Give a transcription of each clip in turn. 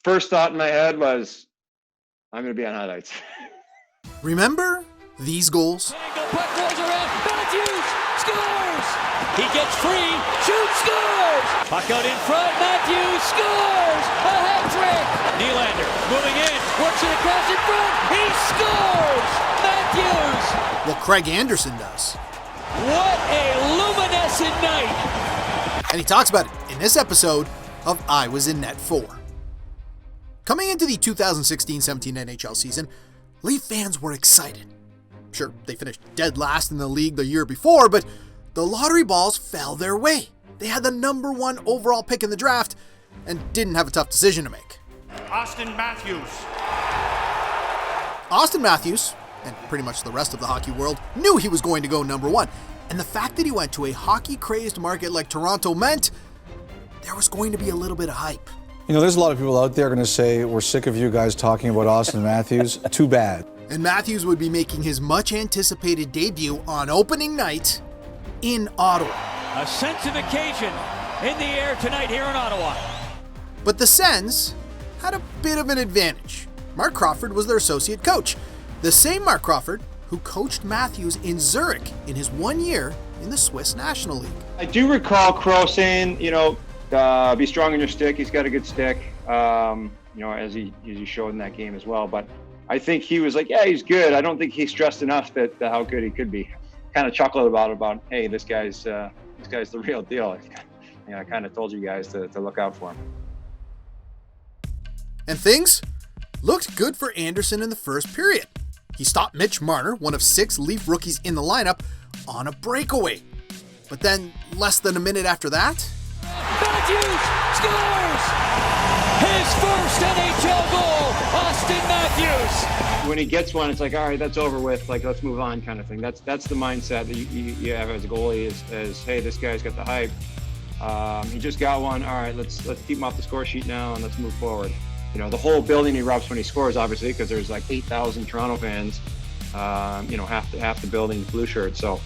First thought in my head was, I'm going to be on highlights. Remember these goals? Puck rolls around. Matthews scores. He gets free. Shoots. Scores. Puck out in front. Matthews scores. A hat trick. Nylander moving in. Works it across in front. He scores. Matthews. Well, Craig Anderson does. What a luminescent night. And he talks about it in this episode of I Was in Net 4. Coming into the 2016-17 NHL season, Leaf fans were excited. Sure, they finished dead last in the league the year before, but the lottery balls fell their way. They had the number 1 overall pick in the draft and didn't have a tough decision to make. Auston Matthews. Auston Matthews, and pretty much the rest of the hockey world, knew he was going to go number 1. And the fact that he went to a hockey-crazed market like Toronto meant there was going to be a little bit of hype. You know, there's a lot of people out there going to say, we're sick of you guys talking about Auston Matthews. Too bad. And Matthews would be making his much-anticipated debut on opening night in Ottawa. A sense of occasion in the air tonight here in Ottawa. But the Sens had a bit of an advantage. Mark Crawford was their associate coach. The same Mark Crawford who coached Matthews in Zurich in his 1 year in the Swiss National League. I do recall Crow saying, be strong on your stick. He's got a good stick, as he showed in that game as well. But I think he was like, yeah, he's good. I don't think he stressed enough that how good he could be. Kind of chuckled about, hey, this guy's the real deal. I kind of told you guys to look out for him. And things looked good for Anderson in the first period. He stopped Mitch Marner, one of 6 Leaf rookies in the lineup, on a breakaway. But then, less than a minute after that, Matthews scores! His first NHL goal, Auston Matthews. When he gets one, it's like, all right, that's over with. Like, let's move on, kind of thing. That's the mindset that you have as a goalie. Is hey, this guy's got the hype. He just got one. All right, let's keep him off the score sheet now and let's move forward. The whole building erupts when he scores, obviously, because there's like 8,000 Toronto fans. Half the building's blue shirts. So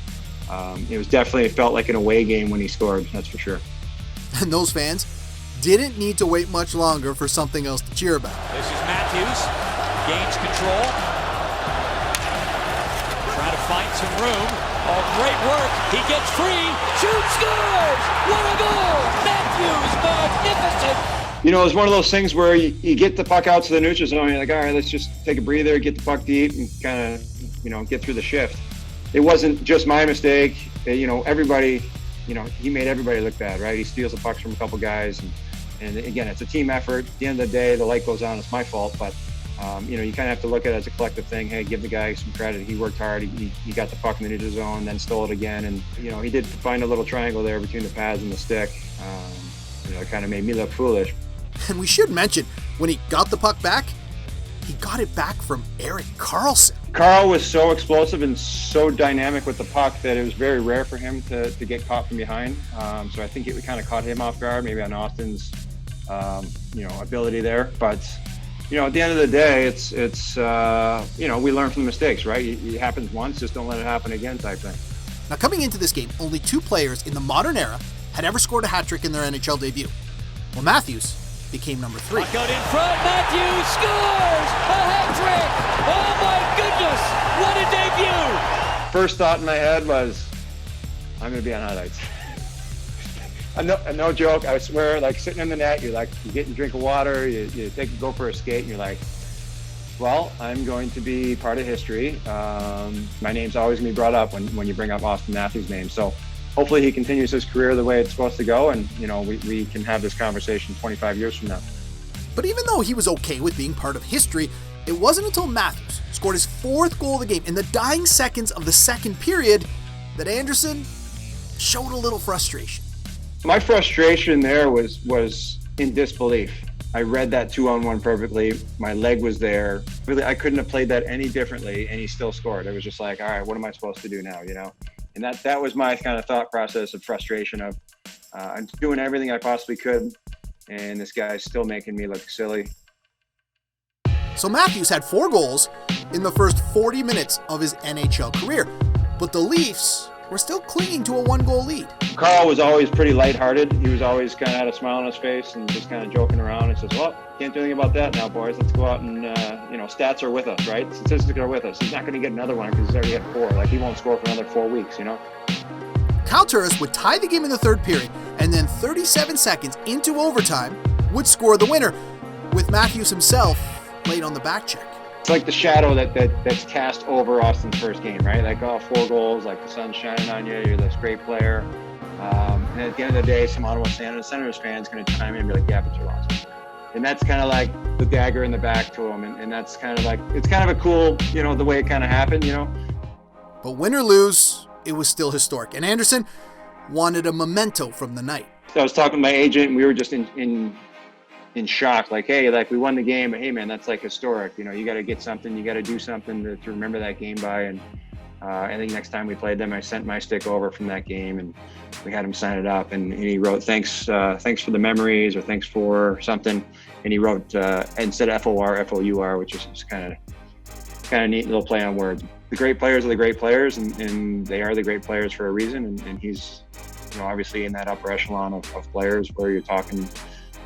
it felt like an away game when he scored. That's for sure. And those fans didn't need to wait much longer for something else to cheer about. This is Matthews, gains control, trying to find some room. Oh, great work, he gets free, shoots, scores! What a goal! Matthews, magnificent! It was one of those things where you get the puck out to the neutral zone, and you're like, all right, let's just take a breather, get the puck deep, and kind of, get through the shift. It wasn't just my mistake. Everybody, he made everybody look bad, right? He steals the pucks from a couple guys, and again, it's a team effort. At the end of the day, the light goes on. It's my fault, but you kind of have to look at it as a collective thing. Hey, give the guy some credit. He worked hard. He got the puck in the neutral zone, then stole it again, and he did find a little triangle there between the pads and the stick. It kind of made me look foolish. And we should mention, when he got the puck back, he got it back from Erik Karlsson. Carl was so explosive and so dynamic with the puck that it was very rare for him to get caught from behind. So I think it kind of caught him off guard, maybe on Austin's, ability there. But, at the end of the day, it's we learn from the mistakes, right? It happens once, just don't let it happen again type thing. Now, coming into this game, only 2 players in the modern era had ever scored a hat trick in their NHL debut. Well, Matthews became number 3. Puck out in front, Matthews scores! A hat trick! Oh my goodness, what a debut! First thought in my head was, I'm going to be on highlights. No joke, I swear, like sitting in the net, you're getting a drink of water, you go for a skate, and you're like, well, I'm going to be part of history. My name's always going to be brought up when you bring up Auston Matthews' name. So hopefully he continues his career the way it's supposed to go, and we can have this conversation 25 years from now. But even though he was okay with being part of history, it wasn't until Matthews scored his 4th goal of the game in the dying seconds of the second period that Anderson showed a little frustration. My frustration there was in disbelief. I read that 2-on-1 perfectly. My leg was there. Really, I couldn't have played that any differently, and he still scored. It was just like, all right, what am I supposed to do now, And that was my kind of thought process of frustration of I'm doing everything I possibly could, and this guy's still making me look silly. So Matthews had 4 goals in the first 40 minutes of his NHL career, but the Leafs were still clinging to a 1-goal lead. Carl was always pretty lighthearted. He was always kind of had a smile on his face and just kind of joking around and says, well, can't do anything about that now, boys. Let's go out and, stats are with us, right? Statistics are with us. He's not going to get another one because he's already had 4. Like, he won't score for another 4 weeks, Kyle Turris would tie the game in the third period, and then 37 seconds into overtime would score the winner, with Matthews himself late on the back check. It's like the shadow that's cast over Austin's first game, right? Like, 4 goals, like the sun's shining on you, you're this great player. And at the end of the day, some Ottawa Senators fans going to chime in and be like, yeah, but you lost. And that's kind of like the dagger in the back to him. And that's kind of like, it's kind of a cool, the way it kind of happened, But win or lose, it was still historic. And Anderson wanted a memento from the night. I was talking to my agent, and we were just in shock. Like, hey, like, we won the game, but hey, man, that's like historic. You got to get something. You got to do something to remember that game by. And I think next time we played them, I sent my stick over from that game, and we had him sign it up. And he wrote, thanks for the memories, or thanks for something. And he wrote, instead of FOR, FOUR, which is just kind of neat little play on word. The great players are the great players, and they are the great players for a reason. And he's, obviously in that upper echelon of players where you're talking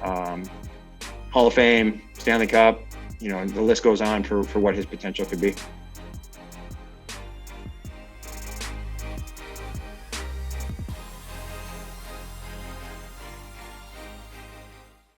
Hall of Fame, Stanley Cup, the list goes on for what his potential could be.